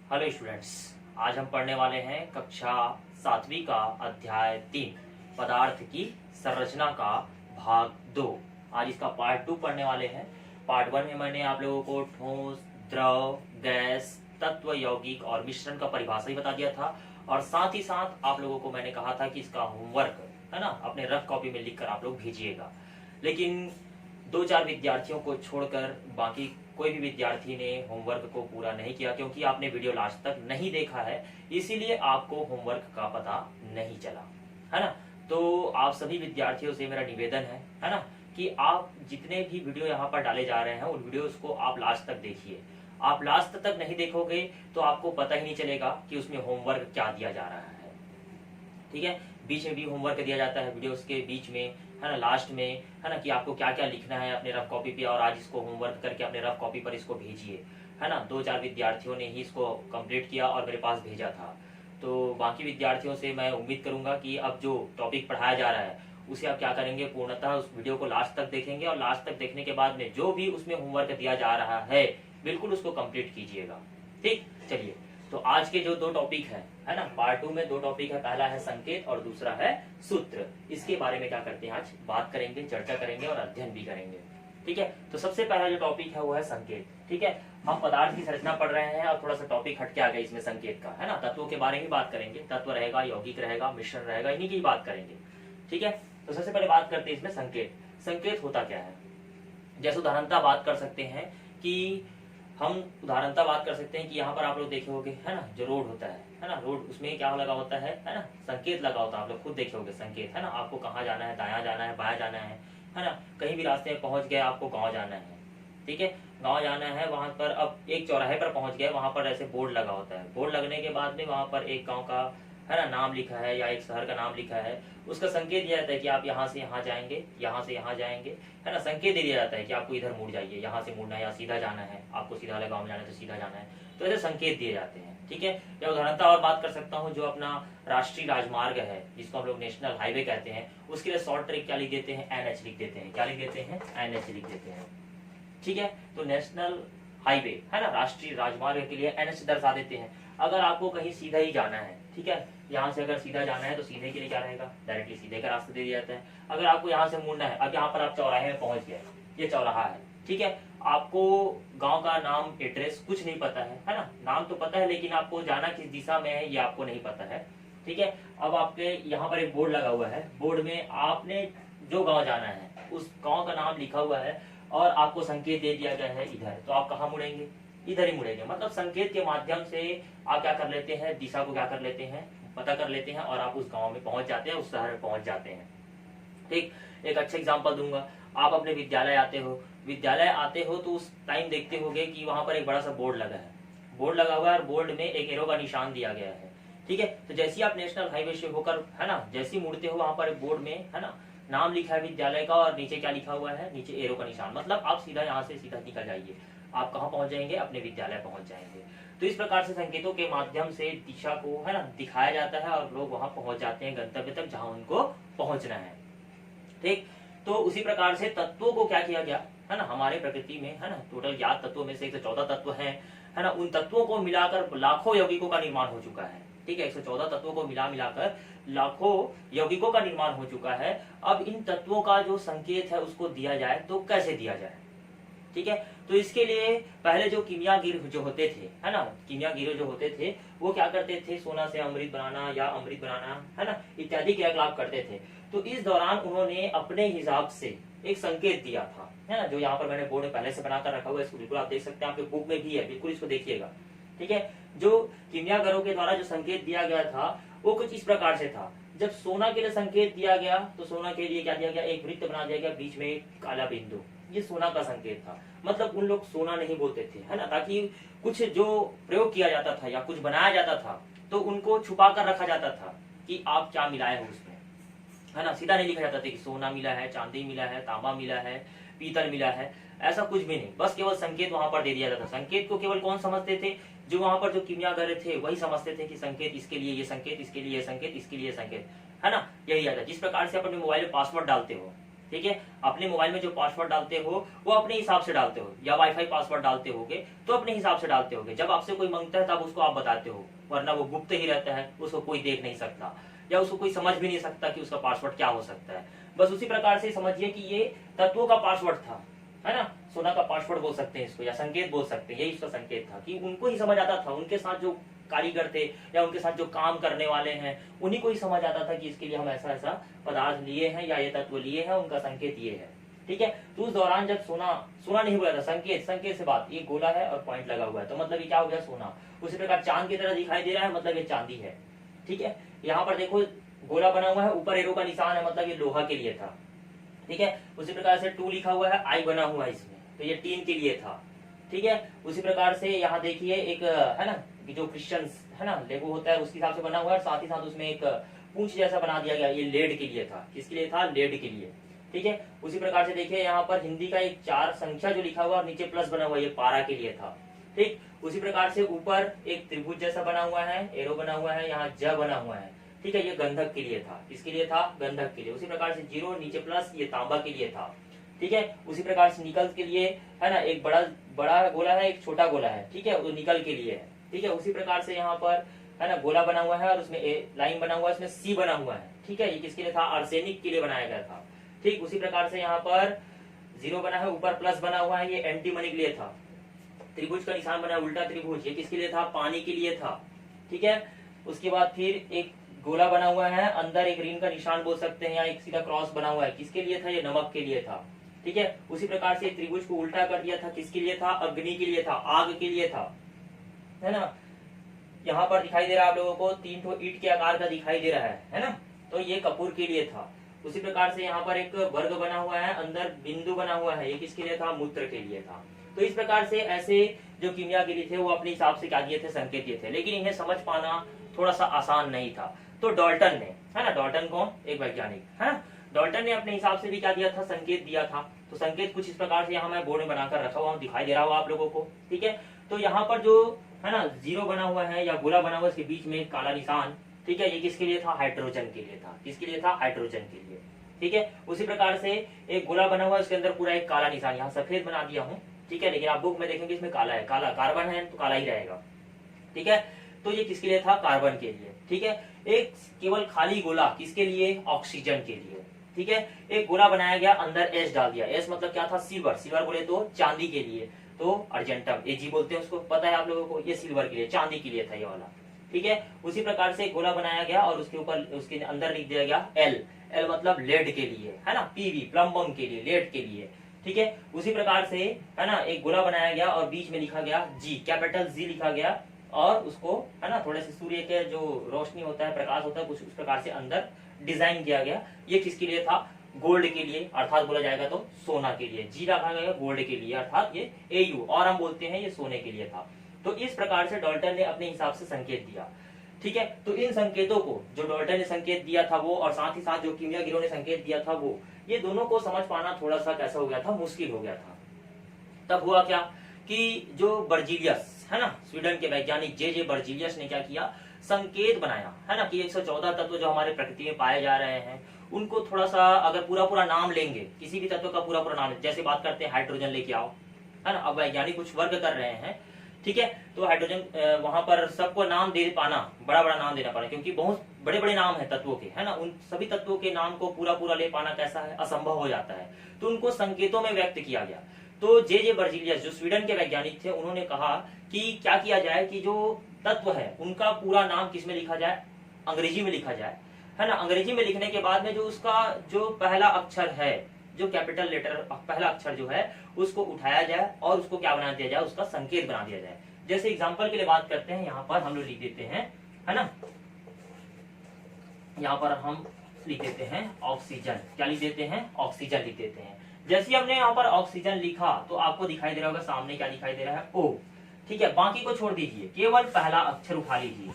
Hello students, आज हम पढ़ने वाले हैं कक्षा 7वीं का अध्याय 3 पदार्थ की संरचना का भाग 2। आज इसका पार्ट 2 पढ़ने वाले हैं। पार्ट 1 में मैंने आप लोगों को ठोस, द्रव, गैस, तत्व, यौगिक और मिश्रण का परिभाषा ही बता दिया था, और साथ ही साथ आप लोगों को मैंने कहा था कि इसका होमवर्क है ना अपने रफ कॉपी में लिखकर आप लोग भेजिएगा। लेकिन 2-4 विद्यार्थियों को छोड़कर बाकी कोई भी विद्यार्थी ने होमवर्क को पूरा नहीं किया, क्योंकि आपने वीडियो लास्ट तक नहीं देखा है, इसीलिए आपको होमवर्क का पता नहीं चला, है ना। तो आप सभी विद्यार्थियों से मेरा निवेदन है ना, कि आप जितने भी वीडियो यहाँ पर डाले जा रहे हैं उन वीडियोस को आप लास्ट तक देखिए। आप लास्ट तक नहीं देखोगे तो आपको पता ही नहीं चलेगा कि उसमें होमवर्क क्या दिया जा रहा है। ठीक है, बीच में भी होमवर्क दिया जाता है वीडियोस के बीच में, है ना, लास्ट में, है ना, कि आपको क्या क्या लिखना है अपने रफ कॉपी पे, और आज इसको होमवर्क करके अपने रफ कॉपी पर इसको भेजिए, है ना। 2-4 विद्यार्थियों ने ही इसको कंप्लीट किया और मेरे पास भेजा था। तो बाकी विद्यार्थियों से मैं उम्मीद करूंगा कि अब जो टॉपिक पढ़ाया जा रहा है उसे आप क्या करेंगे, पूर्णतः उस वीडियो को लास्ट तक देखेंगे, और लास्ट तक देखने के बाद में जो भी उसमें होमवर्क दिया जा रहा है बिल्कुल उसको कंप्लीट कीजिएगा। ठीक, चलिए। तो आज के जो 2 टॉपिक है ना, पार्ट 2 में 2 टॉपिक है, पहला है संकेत और दूसरा है सूत्र। इसके बारे में क्या करते हैं, आज बात करेंगे, चर्चा करेंगे और अध्ययन भी करेंगे। ठीक है, तो सबसे पहला जो टॉपिक है वो है संकेत। ठीक है, हम पदार्थ की संरचना पढ़ रहे हैं और थोड़ा सा टॉपिक हट के आ गया इसमें संकेत का, है ना। तत्वों के बारे में बात करेंगे, तत्व रहेगा, यौगिक रहेगा, मिश्रण रहेगा, इन्हीं की बात करेंगे। ठीक है, तो सबसे पहले बात करते हैं इसमें संकेत। संकेत होता क्या है, जैसे उदाहरणता बात कर सकते हैं कि यहाँ पर आप लोग देखे होंगे, है ना, जो रोड होता है ना, रोड, उसमें क्या लगा होता है ना, संकेत लगा होता है। आप लोग खुद देखे होंगे संकेत, है ना, आपको कहाँ जाना है, दायां जाना है, बायां जाना है ना। कहीं भी रास्ते में पहुंच गए, आपको गाँव जाना है, ठीक है, गाँव जाना है, वहां पर अब एक चौराहे पर पहुंच गए, वहां पर ऐसे बोर्ड लगा होता है। बोर्ड लगने के बाद में वहां पर एक गाँव का, है ना, नाम लिखा है या एक शहर का नाम लिखा है, उसका संकेत दिया जाता है कि आप यहाँ से यहाँ जाएंगे, यहाँ से यहाँ जाएंगे, है ना। संकेत दे दिया जाता है कि आपको इधर मुड़ जाइए, यहाँ से मुड़ना है, या सीधा जाना है, आपको सीधा वाले गाँव में जाना है तो सीधा जाना है। तो ऐसे संकेत दिए जाते हैं। ठीक है, या उदाहरणता और बात कर सकता हूँ, जो अपना राष्ट्रीय राजमार्ग है जिसको हम लोग नेशनल हाईवे कहते हैं, उसके लिए शॉर्ट ट्रिक क्या लिख देते हैं, NH लिख देते हैं। क्या लिख देते हैं, NH लिख देते हैं। ठीक है, तो नेशनल हाईवे, है ना, राष्ट्रीय राजमार्ग के लिए NH दर्शा देते हैं। अगर आपको कहीं सीधा ही जाना है, ठीक है, यहाँ से अगर सीधा जाना है तो सीधे के लिए क्या रहेगा, डायरेक्टली सीधे का रास्ता दे दिया जाता है। अगर आपको यहाँ से मुड़ना है, अब यहाँ पर आप चौराहे में पहुंच गए, ये चौराहा है, ठीक है, आपको गांव का नाम, एड्रेस कुछ नहीं पता है ना, नाम तो पता है लेकिन आपको जाना किस दिशा में है ये आपको नहीं पता है। ठीक है, अब आपके यहाँ पर एक बोर्ड लगा हुआ है, बोर्ड में आपने जो गाँव जाना है उस गाँव का नाम लिखा हुआ है, और आपको संकेत दे दिया गया है इधर, तो आप कहाँ मुड़ेंगे, इधर ही मुड़ेंगे। मतलब संकेत के माध्यम से आप क्या कर लेते हैं, दिशा को क्या कर लेते हैं, पता कर लेते हैं, और आप उस गांव में पहुंच जाते हैं, उस शहर में पहुंच जाते हैं। ठीक, एक अच्छा एग्जांपल दूंगा। आप अपने विद्यालय आते हो तो उस टाइम देखते होगे कि वहां पर एक बड़ा सा बोर्ड लगा है, बोर्ड लगा हुआ है, और बोर्ड में एक एरो का निशान दिया गया है। ठीक है, तो जैसे ही आप नेशनल हाईवे से होकर, है ना, जैसे ही मुड़ते हो, वहां पर एक बोर्ड में, है ना, नाम लिखा है विद्यालय का, और नीचे क्या लिखा हुआ है, नीचे एरो का निशान। मतलब आप सीधा यहाँ से सीधा निकल जाइए, आप कहाँ पहुंच जाएंगे, अपने विद्यालय पहुंच जाएंगे। तो इस प्रकार से संकेतों के माध्यम से दिशा को, है ना, दिखाया जाता है, और लोग वहां पहुंच जाते हैं गंतव्य तक जहां उनको पहुंचना है। ठीक, तो उसी प्रकार से तत्वों को क्या किया गया, है ना, हमारे प्रकृति में, है ना, टोटल ज्ञात तत्वों में से 114 तत्व हैं, है ना, उन तत्वों को मिलाकर लाखों यौगिकों का निर्माण हो चुका है। ठीक है, 114 तत्वों को मिलाकर लाखों यौगिकों का निर्माण हो चुका है। अब इन तत्वों का जो संकेत है उसको दिया जाए तो कैसे दिया जाए। ठीक है, तो इसके लिए पहले जो कीमियागिर जो होते थे, है ना, कीमियागिर जो होते थे वो क्या करते थे, सोना से अमृत बनाना या अमृत बनाना, है ना, इत्यादि क्रियाकलाप करते थे। तो इस दौरान उन्होंने अपने हिसाब से एक संकेत दिया था, है ना, जो यहाँ पर मैंने बोर्ड में पहले से बनाकर रखा हुआ है, इसको बिल्कुल आप देख सकते हैं, आपके बुक में भी है, बिल्कुल इसको देखिएगा। ठीक है, जो कीमियागरों के द्वारा जो संकेत दिया गया था वो कुछ इस प्रकार से था। जब सोना के लिए संकेत दिया गया तो सोना के लिए क्या दिया गया, एक वृत्त बना दिया गया, बीच में एक काला बिंदु, ये सोना का संकेत था। मतलब उन लोग सोना नहीं बोलते थे, है ना, ताकि कुछ जो प्रयोग किया जाता था या कुछ बनाया जाता था तो उनको छुपा कर रखा जाता था कि आप क्या मिलाए हो उसमें, है ना। सीधा नहीं लिखा जाता था कि सोना मिला है, चांदी मिला है, तांबा मिला है, पीतल मिला है, ऐसा कुछ भी नहीं। बस केवल संकेत वहां पर दे दिया जाता। संकेत को केवल कौन समझते थे, जो वहां पर जो कीमियागर थे वही समझते थे कि संकेत इसके लिए ये संकेत, इसके लिए ये संकेत, इसके लिए संकेत, है ना, यही आता। जिस प्रकार से अपने मोबाइल में पासवर्ड डालते हो, ठीक है। अपने मोबाइल में जो पासवर्ड डालते हो वो अपने हिसाब से डालते हो, या वाईफाई पासवर्ड डालते होगे तो अपने हिसाब से डालते होगे। जब आपसे कोई मांगता है तब उसको आप बताते हो, वरना वो गुप्त ही रहता है, उसको कोई देख नहीं सकता या उसको कोई समझ भी नहीं सकता कि उसका पासवर्ड क्या हो सकता है। बस उसी प्रकार से समझिए कि ये तत्वों का पासवर्ड था, है ना। सोना का पासवर्ड बोल सकते हैं इसको, या संकेत बोल सकते हैं, यही इसका संकेत था कि उनको ही समझ आता था, उनके साथ जो कारीगर थे या उनके साथ जो काम करने वाले हैं उन्हीं को ही समझ आता था कि इसके लिए हम ऐसा ऐसा पदार्थ लिए हैं या ये तत्व लिए हैं, उनका संकेत ये है, ठीक है। तो उस दौरान जब सोना सोना नहीं बोला था, संकेत, संकेत से बात, ये गोला है और पॉइंट लगा हुआ है, तो मतलब ये क्या हो गया, सोना। उसी प्रकार चांद की तरह दिखाई दे रहा है, मतलब ये चांदी है, ठीक है। यहाँ पर देखो गोला बना हुआ है, ऊपर एरो का निशान है, मतलब ये लोहा के लिए था, ठीक है। उसी प्रकार से 2 लिखा हुआ है, आई बना हुआ है इसमें, तो ये टीन के लिए था, ठीक है। उसी प्रकार से यहाँ देखिए एक है ना, जो क्रिश्चियन है ना लेगो होता है उसके हिसाब से बना हुआ है, और साथ ही साथ उसमें एक पूंछ जैसा बना दिया गया, ये लेड के लिए था, किसके लिए था, लेड के लिए, ठीक है। उसी प्रकार से देखिए यहाँ पर हिंदी का एक 4 संख्या जो लिखा हुआ और नीचे प्लस बना हुआ है, ये पारा के लिए था, ठीक। उसी प्रकार से ऊपर एक त्रिभुज जैसा बना हुआ है, एरो बना हुआ है, यहाँ ज बना हुआ है, ठीक है, ये गंधक के लिए था, किसके लिए था, गंधक के लिए। उसी प्रकार से 0 नीचे प्लस, ये तांबा के लिए था, ठीक है। उसी प्रकार से निकल के लिए है ना, एक बड़ा गोला है, एक छोटा गोला है, ठीक है, वो निकल के लिए है, ठीक है। उसी प्रकार से यहाँ पर है ना गोला बना हुआ है और उसमें लाइन बना हुआ है, इसमें सी बना हुआ है, ठीक है, ये किसके लिए था, आर्सेनिक के लिए बनाया गया था, ठीक। उसी प्रकार से यहाँ पर 0 बना है, ऊपर प्लस बना हुआ है, ये एंटीमनी के लिए था। त्रिभुज का निशान बना है, उल्टा त्रिभुज, ये किसके लिए था, पानी के लिए था, ठीक है। उसके बाद फिर एक गोला बना हुआ है, अंदर एक ऋण का निशान बोल सकते हैं, या एक सीधा क्रॉस बना हुआ है, किसके लिए था, ये नमक के लिए था, ठीक है। उसी प्रकार से त्रिभुज को उल्टा कर दिया था, किसके लिए था, अग्नि के लिए था, आग के लिए था, है ना। यहाँ पर दिखाई दे रहा है आप लोगों को 3 ठो ईंट के आकार का दिखाई दे रहा है ना, तो ये कपूर के लिए था। उसी प्रकार से यहाँ पर एक वर्ग बना हुआ है, अंदर बिंदु बना हुआ है, ये किसके लिए था, मूत्र के लिए था। तो इस प्रकार से ऐसे जो कीमियागिरी थे वो अपने हिसाब से क्या दिए थे, संकेत दिए थे, लेकिन इन्हें समझ पाना थोड़ा सा आसान नहीं था। तो डाल्टन ने, है ना, डाल्टन कौन, एक वैज्ञानिक है ना, डाल्टन ने अपने हिसाब से भी क्या दिया था, संकेत दिया था। तो संकेत कुछ इस प्रकार से यहाँ मैं बोर्ड में बनाकर रखा हुआ हूँ, दिखाई दे रहा होगा आप लोगों को, ठीक है। तो यहाँ पर जो है ना 0 बना हुआ है या गोला बना हुआ है, इसके बीच में एक काला निशान, ठीक है, ये किसके लिए था, हाइड्रोजन के लिए था, किसके लिए था, हाइड्रोजन के लिए, ठीक है। उसी प्रकार से एक गोला बना हुआ है, उसके अंदर पूरा एक काला निशान, यहाँ सफेद बना दिया हूँ, ठीक है, लेकिन आप बुक में देखेंगे इसमें काला है, काला कार्बन है तो काला ही रहेगा, ठीक है। तो ये किसके लिए था, कार्बन के लिए, ठीक है। एक केवल खाली गोला किसके लिए, ऑक्सीजन के लिए, ठीक है। एक गोला बनाया गया, अंदर एस डाल दिया, एस मतलब क्या था, सिल्वर, सिल्वर बोले तो चांदी के लिए, तो अर्जेंटम एजी बोलते हैं उसको, पता है आप लोगों को, ये सिल्वर के लिए, चांदी के लिए था ये वाला, ठीक है। उसी प्रकार से गोला बनाया गया और उसके ऊपर उसके अंदर लिख दिया गया एल, एल मतलब लेड के लिए, है ना, पीवी प्लम्बम के लिए, लेड के लिए, ठीक है। उसी प्रकार से है ना एक गोला बनाया गया और बीच में लिखा गया जी, कैपिटल जी लिखा गया, और उसको है ना थोड़े से सूर्य के जो रोशनी होता है, प्रकाश होता है, कुछ उस प्रकार से अंदर डिजाइन किया गया। ये किसके लिए था, गोल्ड के लिए, अर्थात बोला जाएगा तो सोना के लिए, जी रखा गया गोल्ड के लिए, अर्थात ये एयू, और हम बोलते हैं ये सोने के लिए था। तो इस प्रकार से डाल्टन ने अपने हिसाब से संकेत दिया, ठीक है। तो इन संकेतों को जो डाल्टन ने संकेत दिया था वो, और साथ ही साथ जो कीमियागिरों ने संकेत दिया था वो, ये दोनों को समझ पाना थोड़ा सा कैसा हो गया था, मुश्किल हो गया था। तब हुआ क्या कि जो बर्जीलियस है ना, स्वीडन के वैज्ञानिक जे बर्जीलियस ने क्या किया, संकेत बनाया, है ना, कि 114 तत्व जो हमारे प्रकृति में पाए जा रहे हैं उनको थोड़ा सा अगर पूरा नाम लेंगे, किसी भी तत्व का पूरा नाम, जैसे बात करते हैं हाइड्रोजन लेके आओ, है ना, अब वैज्ञानिक कुछ वर्ग कर रहे हैं, ठीक है। तो हाइड्रोजन वहां पर सबको नाम दे पाना, बड़ा नाम देना पड़ा, क्योंकि बहुत बड़े नाम है तत्वों के, है ना, उन सभी तत्वों के नाम को पूरा ले पाना कैसा है, असंभव हो जाता है। तो उनको संकेतों में व्यक्त किया गया। तो जे बर्जीलियस जो स्वीडन के वैज्ञानिक थे, उन्होंने कहा कि क्या किया जाए कि जो तत्व है उनका पूरा नाम किसमें लिखा जाए, अंग्रेजी में लिखा जाए, है ना। अंग्रेजी में लिखने के बाद में जो उसका जो पहला अक्षर है, जो कैपिटल लेटर पहला अक्षर जो है उसको उठाया जाए और उसको क्या बना दिया जाए, उसका संकेत बना दिया जाए। जैसे एग्जांपल के लिए बात करते हैं, यहाँ पर हम लोग लिख देते हैं, है ना, यहाँ पर हम लिख देते हैं ऑक्सीजन, क्या लिख देते हैं, ऑक्सीजन लिख देते हैं। जैसे हमने यहाँ पर ऑक्सीजन लिखा तो आपको दिखाई दे रहा होगा सामने क्या दिखाई दे रहा है, ओ, ठीक है। बाकी को छोड़ दीजिए, केवल पहला अक्षर उठा लीजिए,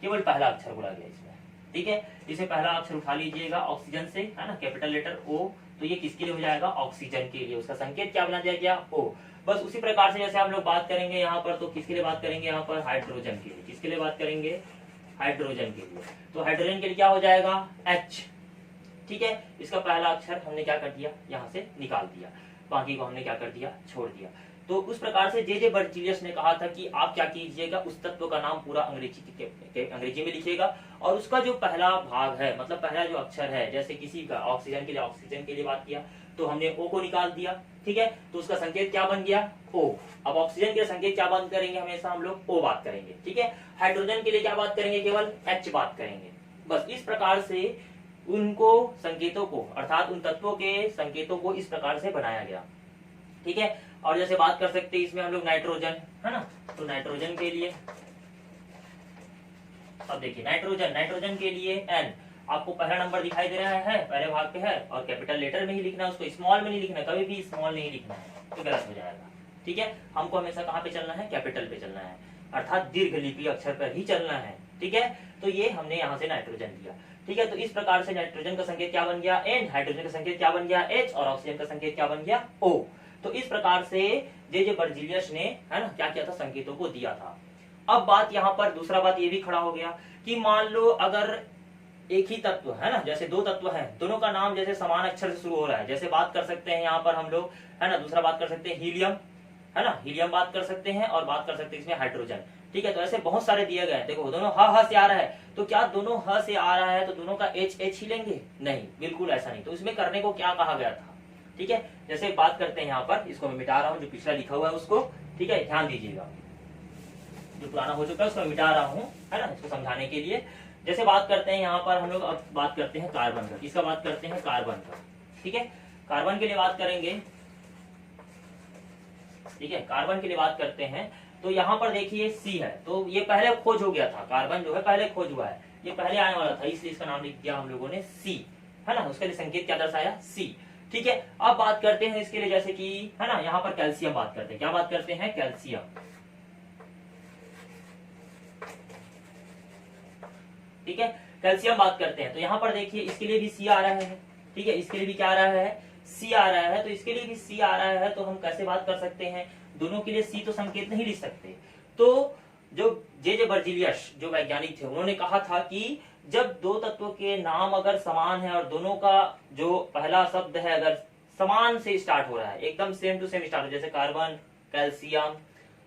केवल पहला अक्षर बोला गया इसमें, ठीक है। इसे पहला अक्षर उठा लीजिएगा ऑक्सीजन से, है ना, कैपिटल लेटर ओ, तो ये किसके लिए हो जाएगा, ऑक्सीजन के लिए, उसका संकेत क्या बना दिया गया, ओ। बस उसी प्रकार से जैसे हम लोग बात करेंगे यहाँ पर, तो किसके लिए बात करेंगे, यहाँ पर हाइड्रोजन के लिए, किसके लिए बात करेंगे, हाइड्रोजन के लिए। तो हाइड्रोजन के लिए क्या हो जाएगा, एच, ठीक है। इसका पहला अक्षर हमने क्या कर दिया, यहाँ से निकाल दिया, बाकी को हमने क्या कर दिया, छोड़ दिया। तो उस प्रकार से जे बर्जीलियस ने कहा था कि आप क्या कीजिएगा, उस तत्व का नाम पूरा अंग्रेजी में लिखिएगा और उसका जो पहला भाग है, मतलब पहला जो अक्षर है, जैसे किसी का ऑक्सीजन के लिए बात किया तो हमने ओ को निकाल दिया, ठीक है। तो उसका संकेत क्या बन गया, ओ। अब ऑक्सीजन के संकेत क्या बात करेंगे, हमेशा हम लोग ओ बात करेंगे, ठीक है। हाइड्रोजन के लिए क्या बात करेंगे, केवल एच बात करेंगे। बस इस प्रकार से उनको संकेतों को, अर्थात उन तत्वों के संकेतों को इस प्रकार से बनाया गया, ठीक है। और जैसे बात कर सकते हैं इसमें हम लोग नाइट्रोजन, है ना, तो नाइट्रोजन के लिए अब देखिए नाइट्रोजन के लिए एन, आपको पहला नंबर दिखाई दे रहा है, पहले भाग पे है और कैपिटल लेटर में ही लिखना है, उसको स्मॉल में नहीं लिखना, कभी भी स्मॉल नहीं लिखना है तो गलत हो जाएगा, ठीक है। हमको हमेशा कहाँ पे चलना है, कैपिटल पे चलना है, अर्थात दीर्घ लिपि अक्षर पर ही चलना है, ठीक है। तो ये हमने यहाँ से नाइट्रोजन दिया, ठीक है। तो इस प्रकार से नाइट्रोजन का संकेत क्या बन गया, एन, हाइड्रोजन का संकेत क्या बन गया, एच, और ऑक्सीजन का संकेत क्या बन गया, ओ। तो इस प्रकार से जे बर्जीलियस ने, है ना, क्या किया था, संकेतों को दिया था। अब बात यहाँ पर दूसरा बात ये भी खड़ा हो गया कि मान लो अगर एक ही तत्व है ना, जैसे दो तत्व हैं, दोनों का नाम जैसे समान अक्षर से शुरू हो रहा है, जैसे बात कर सकते हैं यहाँ पर हम लोग, है ना, दूसरा बात कर सकते हैं हीलियम, है ना, हीलियम बात कर सकते हैं, और बात कर सकते हैं इसमें हाइड्रोजन, ठीक है। तो ऐसे बहुत सारे दिए गए हैं, देखो दोनों ह से आ रहा है, तो क्या दोनों ह से आ रहा है तो दोनों का एच ही लेंगे, नहीं, बिल्कुल ऐसा नहीं। तो इसमें करने को क्या कहा गया था, ठीक है। जैसे बात करते हैं यहाँ पर, इसको मैं मिटा रहा हूँ, जो पिछला लिखा हुआ है उसको, ठीक है, ध्यान दीजिएगा, जो पुराना हो चुका है उसको मिटा रहा हूँ, है ना, इसको समझाने के लिए। जैसे बात करते हैं यहाँ पर हम लोग, अब बात करते हैं कार्बन का, किसका बात करते हैं, कार्बन का, ठीक है। कार्बन के लिए बात करेंगे, ठीक है, कार्बन के लिए बात करते हैं तो यहाँ पर देखिए सी है, तो ये पहले खोज हो गया था, कार्बन जो है पहले खोज हुआ है, ये पहले आने वाला था, इसलिए इसका नाम लिख दिया हम लोगों ने सी, है ना, उसके लिए संकेत क्या दर्शाया, सी, ठीक है। अब बात करते हैं इसके लिए, जैसे कि, है ना, यहाँ पर कैल्शियम बात करते हैं, क्या बात करते हैं, कैल्शियम, ठीक है, कैल्शियम बात करते हैं। तो यहाँ पर देखिए इसके लिए भी सी आ रहा है, ठीक है, इसके लिए भी क्या आ रहा है, सी आ रहा है, तो इसके लिए भी सी आ रहा है, तो हम कैसे बात कर सकते हैं, दोनों के लिए सी तो संकेत नहीं लिख सकते। तो जो जे बर्जीलियस जो वैज्ञानिक थे, उन्होंने कहा था कि जब दो तत्वों के नाम अगर समान है और दोनों का जो पहला शब्द है अगर समान से स्टार्ट हो रहा है, एकदम सेम टू सेम स्टार्ट हो, जैसे कार्बन, कैल्शियम,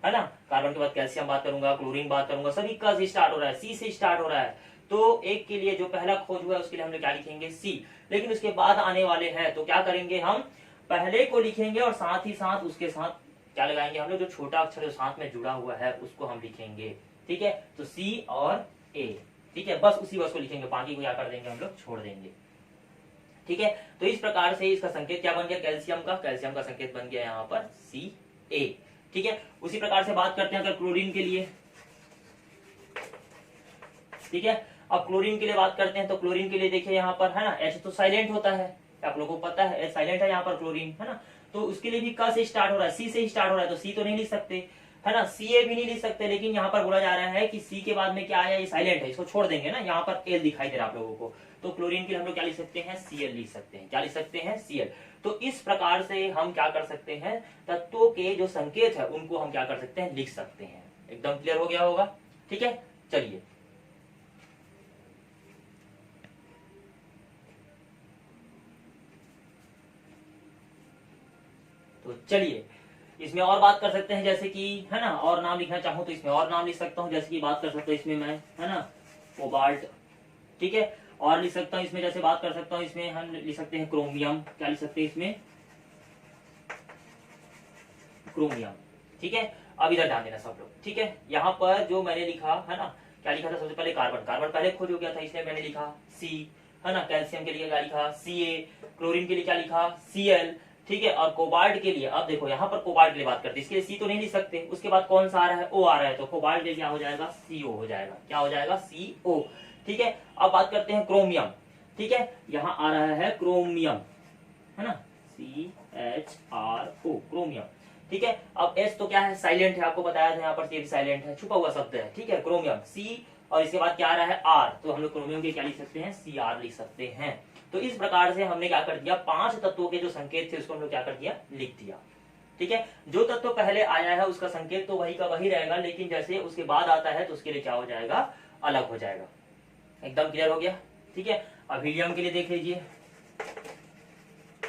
है ना, कार्बन के बाद कैल्शियम बात करूंगा, क्लोरीन बात करूंगा, सभी का स्टार्ट हो रहा है, सी से स्टार्ट हो रहा है, तो एक के लिए जो पहला खोज हुआ है उसके लिए हमने क्या लिखेंगे, सी। लेकिन उसके बाद आने वाले हैं तो क्या करेंगे, हम पहले को लिखेंगे और साथ ही साथ उसके साथ क्या लगाएंगे हम लोग, जो छोटा अक्षर जो साथ में जुड़ा हुआ है उसको हम लिखेंगे, ठीक है। तो सी और ए, ठीक है, बस उसी वर्ष को लिखेंगे, बाकी को क्या कर देंगे हम लोग, छोड़ देंगे, ठीक है। तो इस प्रकार से इसका संकेत क्या बन गया, कैल्शियम का संकेत बन गया यहाँ पर सी ए, ठीक है। उसी प्रकार से बात करते हैं अगर क्लोरीन के लिए, ठीक है। अब क्लोरीन के लिए बात करते हैं तो क्लोरीन के लिए देखिए यहाँ पर, है ना, एच तो साइलेंट होता है, आप लोगों को पता है एच साइलेंट है यहाँ पर क्लोरीन, है ना, तो उसके लिए भी क से स्टार्ट हो रहा है, सी से स्टार्ट हो रहा है, तो सी तो नहीं लिख सकते, है ना, सी ए भी नहीं लिख सकते, लेकिन यहाँ पर बोला जा रहा है कि सी के बाद में क्या आया, ये साइलेंट है, इसको छोड़ देंगे ना, यहाँ पर एल दिखाई दे रहा है आप लोगों को, तो क्लोरीन के लिए हम लोग क्या लिख सकते हैं, सीएल लिख सकते हैं, क्या लिख सकते हैं, सीएल। तो इस प्रकार से हम क्या कर सकते हैं, तत्वों के जो संकेत है उनको हम क्या कर सकते हैं, लिख सकते हैं। एकदम क्लियर हो गया होगा, ठीक है। चलिए तो चलिए इसमें और बात कर सकते हैं, जैसे कि, है ना, और नाम लिखना चाहूं तो इसमें और नाम लिख सकता हूं, जैसे कि बात कर सकता हूं इसमें मैं, है ना, कोबाल्ट, ठीक है, और लिख सकता हूं इसमें, जैसे बात कर सकता हूं इसमें हम लिख सकते हैं क्रोमियम, क्या लिख सकते हैं इसमें, क्रोमियम, ठीक है। अब इधर ध्यान देना सब लोग, ठीक है। यहाँ पर जो मैंने लिखा है ना, क्या लिखा था, सबसे पहले कार्बन, कार्बन पहले खोज हो गया था, इसलिए मैंने लिखा सी, है ना, कैल्शियम के लिए क्या लिखा, सी ए, क्लोरीन के लिए क्या लिखा, सी एल, ठीक है। और कोबाल्ट के लिए, अब देखो यहाँ पर कोबाल्ट के लिए बात करते हैं, इसके लिए सी तो नहीं लिख सकते, उसके बाद कौन सा आ रहा है, ओ आ रहा है, तो कोबाल्ट के लिए क्या हो जाएगा, सीओ हो जाएगा, क्या हो जाएगा, सीओ, ठीक है। अब बात करते हैं क्रोमियम, ठीक है, यहाँ आ रहा है क्रोमियम, है ना, CHRO, क्रोमियम, ठीक है। अब एच तो क्या है, साइलेंट है, आपको बताया था यहाँ पर ये भी साइलेंट है, छुपा हुआ शब्द है, ठीक है, क्रोमियम, सी, और इसके बाद क्या आ रहा है, आर, तो हम लोग क्रोमियम के क्या लिख सकते हैं, CR लिख सकते हैं। तो इस प्रकार से हमने क्या कर दिया, 5 तत्वों के जो संकेत थे उसको हम लोग क्या कर दिया, लिख दिया, ठीक है। जो तत्व पहले आया है उसका संकेत तो वही का वही रहेगा, लेकिन जैसे उसके बाद आता है तो उसके लिए क्या हो जाएगा, अलग हो जाएगा। एकदम क्लियर हो गया, ठीक है। अब हीलियम के लिए देख लीजिए,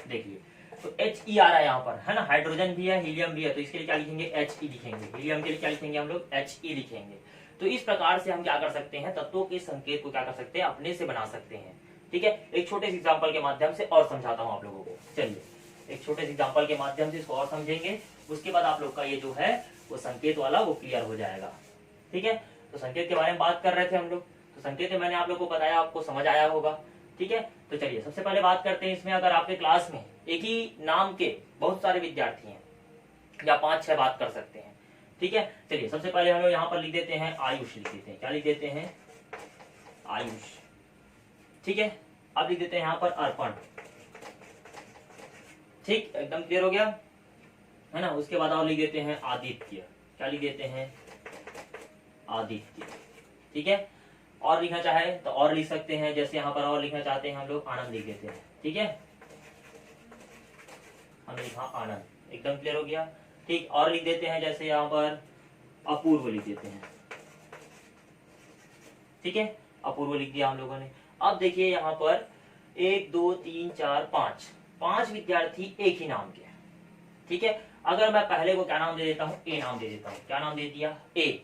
देखिए तो He आ रहा है यहाँ पर, है ना, हाइड्रोजन भी है, हीलियम भी है, तो इसके लिए क्या लिखेंगे, He लिखेंगे। हीलियम के लिए क्या लिखेंगे हम लोग, He लिखेंगे। तो इस प्रकार से हम क्या कर सकते हैं, तत्वों के संकेत को क्या कर सकते हैं, अपने से बना सकते हैं। ठीक है, एक छोटे से एग्जाम्पल के माध्यम से और समझाता हूँ आप लोगों को। चलिए एक छोटे से एग्जाम्पल के माध्यम से इसको और समझेंगे, उसके बाद आप लोग का ये जो है वो संकेत वाला वो क्लियर हो जाएगा। ठीक है, तो संकेत के बारे में बात कर रहे थे हम लोग, तो संकेत में मैंने आप लोग को बताया, आपको समझ आया होगा। ठीक है, तो चलिए सबसे पहले बात करते हैं इसमें, अगर आपके क्लास में एक ही नाम के बहुत सारे विद्यार्थी हैं या 5-6 बात कर सकते हैं। ठीक है, चलिए सबसे पहले हम लोग यहाँ पर लिख देते हैं आयुष, लिख देते हैं, क्या लिख देते हैं, आयुष। ठीक है, अब लिख देते हैं यहाँ पर अर्पण। ठीक, एकदम क्लियर हो गया, है ना। उसके बाद और लिख देते हैं आदित्य, क्या लिख देते हैं, आदित्य। ठीक है, और लिखना चाहे तो और लिख सकते हैं, जैसे यहाँ पर और लिखना चाहते हैं हम लोग आनंद लिख देते हैं। ठीक है, हमने लिखा आनंद, एकदम क्लियर हो गया। ठीक, और लिख देते हैं जैसे यहाँ पर अपूर्व लिख देते हैं। ठीक है, अपूर्व लिख दिया हम लोगों ने। अब देखिए यहाँ पर 1 2 3 4 5 विद्यार्थी एक ही नाम के। ठीक है, अगर मैं पहले को क्या नाम दे देता हूँ, ए नाम दे देता हूँ, क्या नाम दे दिया, ए।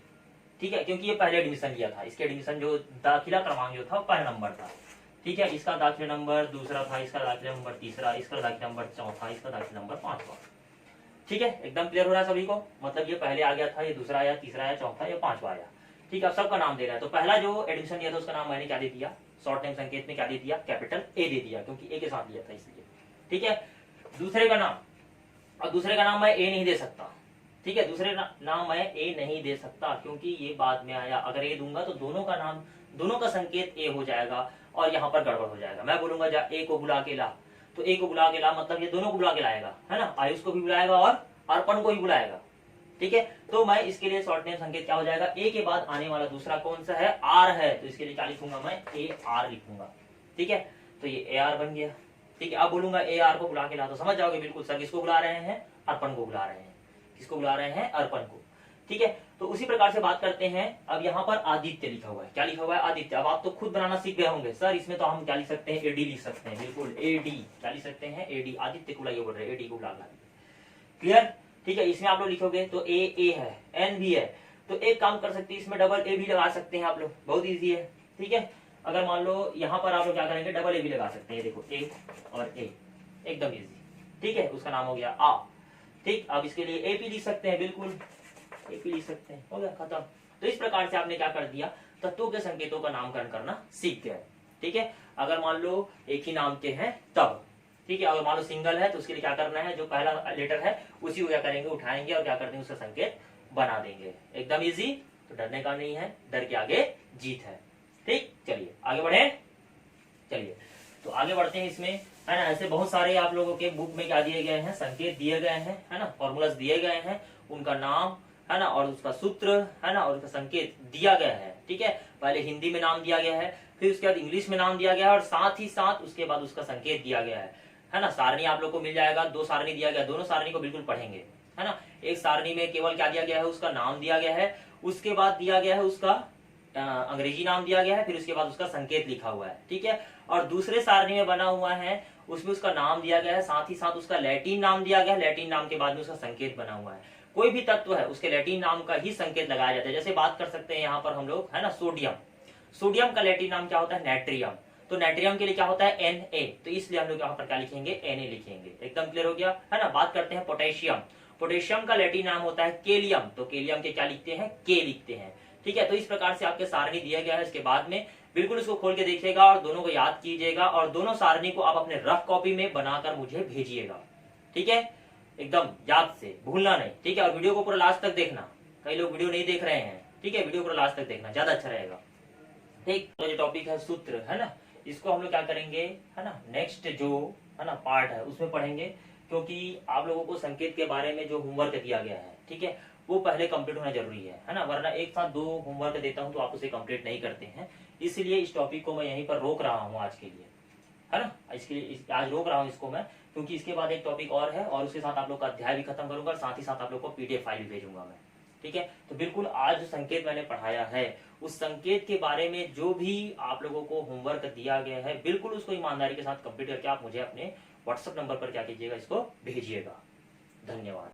ठीक है, क्योंकि ये पहले एडमिशन लिया था, इसके एडमिशन जो दाखिला क्रमांक जो था वो पहला नंबर था। ठीक है, इसका दाखिला नंबर दूसरा था, इसका दाखिला नंबर तीसरा, इसका दाखिला नंबर चौथा, इसका दाखिला नंबर 5वां। ठीक है, एकदम क्लियर हो रहा है सभी को, मतलब ये पहले आ गया था, ये दूसरा आया, तीसरा आया, चौथा या 5वां आया। ठीक है, अब सबका नाम दे रहा है, तो पहला जो एडमिशन लिया था उसका नाम मैंने क्या दे दिया, शॉर्ट नेम संकेत में क्या दे दिया, कैपिटल ए दे दिया, क्योंकि ए के साथ लिया था इसलिए। ठीक है, दूसरे का नाम, और दूसरे का नाम मैं ए नहीं दे सकता। ठीक है, दूसरे नाम मैं ए नहीं दे सकता क्योंकि ये बाद में आया, अगर ए दूंगा तो दोनों का नाम, दोनों का संकेत ए हो जाएगा और यहाँ पर गड़बड़ हो जाएगा। मैं बोलूंगा जा ए को बुला के ला, तो ए को बुला के ला मतलब ये दोनों को बुला के लाएगा, है ना, आयुष को भी बुलाएगा और अर्पण को भी बुलाएगा। ठीक है, तो मैं इसके लिए शॉर्ट नेम संकेत क्या हो जाएगा, ए के बाद आने वाला दूसरा कौन सा है, आर है, तो इसके लिए क्या लिखूंगा मैं, ए आर लिखूंगा। ठीक है, तो ये ए आर बन गया। ठीक है, अब बोलूंगा ए आर को बुला के ला, तो समझ जाओगे बिल्कुल सर किसको बुला रहे हैं, अर्पण को बुला रहे हैं। किसको बुला रहे हैं, अर्पण को। ठीक है, तो उसी प्रकार से बात करते हैं। अब यहाँ पर आदित्य लिखा हुआ है, क्या लिखा हुआ है, आदित्य। अब आप तो खुद बनाना सीख गए होंगे, सर इसमें तो हम क्या लिख सकते हैं, एडी लिख सकते हैं, बिल्कुल एडी, क्या लिख सकते हैं, एडी। आदित्य को बुलाइए बोल रहे हैं, एडी को बुला। क्लियर। ठीक है, इसमें आप लोग लिखोगे तो ए है, एन भी है, तो एक काम कर सकते हैं, इसमें डबल ए भी लगा सकते हैं आप लोग, बहुत ईजी है। ठीक है, अगर मान लो यहाँ पर आप लोग क्या करेंगे, डबल ए भी लगा सकते हैं, देखो ए और ए, एकदम इजी। ठीक है, उसका नाम हो गया आ। ठीक, अब इसके लिए एपी लिख सकते हैं, बिल्कुल एपी लिख सकते हैं, हो गया खत्म। तो इस प्रकार से आपने क्या कर दिया, तत्वों के संकेतों का नामकरण करना सीख गए। ठीक है, अगर मान लो एक ही नाम के हैं तब। ठीक है, अगर मान लो सिंगल है तो उसके लिए क्या करना है, जो पहला लेटर है उसी को क्या करेंगे, उठाएंगे और क्या कर देंगे, उसका संकेत बना देंगे, एकदम इजी। तो डरने का नहीं है, डर के आगे जीत है। ठीक, चलिए आगे बढ़े। चलिए तो आगे बढ़ते हैं इसमें, है ना। ऐसे बहुत सारे आप लोगों के बुक में क्या दिए गए हैं, संकेत दिए गए हैं, है ना, फॉर्मूलाज दिए गए हैं, उनका नाम, है ना, और उसका सूत्र, है ना, और उसका संकेत दिया गया है। ठीक है, पहले हिंदी में नाम दिया गया है, फिर उसके बाद इंग्लिश में नाम दिया गया है, और साथ ही साथ उसके बाद उसका संकेत दिया गया है ना। सारणी आप लोग को मिल जाएगा, 2 सारणी दिया गया, दोनों सारणी को बिल्कुल पढ़ेंगे, है ना। एक सारणी में केवल क्या दिया गया है, उसका नाम दिया गया है, उसके बाद दिया गया है उसका अंग्रेजी नाम दिया गया है, फिर उसके बाद उसका संकेत लिखा हुआ है। ठीक है, और दूसरे सारणी में बना हुआ है, उसमें उसका नाम दिया गया है, साथ ही साथ उसका लैटिन नाम दिया गया है, लैटिन नाम के बाद में उसका संकेत बना हुआ है। कोई भी तत्व है उसके लैटिन नाम का ही संकेत लगाया जाता है। जैसे बात कर सकते हैं यहाँ पर हम लोग, है ना, सोडियम, सोडियम का लैटिन नाम क्या होता है, नाइट्रियम, तो नाइट्रियम के लिए क्या होता है, Na, तो इसलिए हम लोग यहाँ पर क्या लिखेंगे, Na लिखेंगे, एकदम क्लियर हो गया, है ना। बात करते हैं पोटेशियम, पोटेशियम का लैटिन नाम होता है केलियम, तो केलियम के क्या लिखते हैं, के लिखते हैं। ठीक है, तो इस प्रकार से आपके सारणी दिया गया है, इसके बाद में बिल्कुल इसको खोल के देखिएगा और दोनों को याद कीजिएगा, और दोनों सारणी को आप अपने रफ कॉपी में बनाकर मुझे भेजिएगा। ठीक है, एकदम याद से, भूलना नहीं। ठीक है, और वीडियो को पूरा लास्ट तक देखना, कई लोग वीडियो नहीं देख रहे हैं। ठीक है, वीडियो पूरा लास्ट तक देखना, ज्यादा अच्छा रहेगा। ठीक, तो जो टॉपिक है सूत्र, है ना, इसको हम लोग क्या करेंगे, है ना, नेक्स्ट जो है ना पार्ट है उसमें पढ़ेंगे, क्योंकि आप लोगों को संकेत के बारे में जो होमवर्क दिया गया है, ठीक है, वो पहले कंप्लीट होना जरूरी है ना, वरना एक साथ 2 होमवर्क देता हूं तो आप उसे कंप्लीट नहीं करते हैं। इसलिए इस टॉपिक को मैं यहीं पर रोक रहा हूं आज के लिए, है ना, इसके लिए आज रोक रहा हूं इसको मैं, क्योंकि इसके बाद एक टॉपिक और है, और उसके साथ आप लोग का अध्याय भी खत्म करूंगा, और साथ ही साथ आप लोग को पीडीएफ फाइल भी भेजूंगा मैं। ठीक है, तो बिल्कुल आज जो संकेत मैंने पढ़ाया है, उस संकेत के बारे में जो भी आप लोगों को होमवर्क दिया गया है, बिल्कुल उसको ईमानदारी के साथ कंप्लीट करके आप मुझे अपने व्हाट्सएप नंबर पर क्या कीजिएगा, इसको भेजिएगा। धन्यवाद।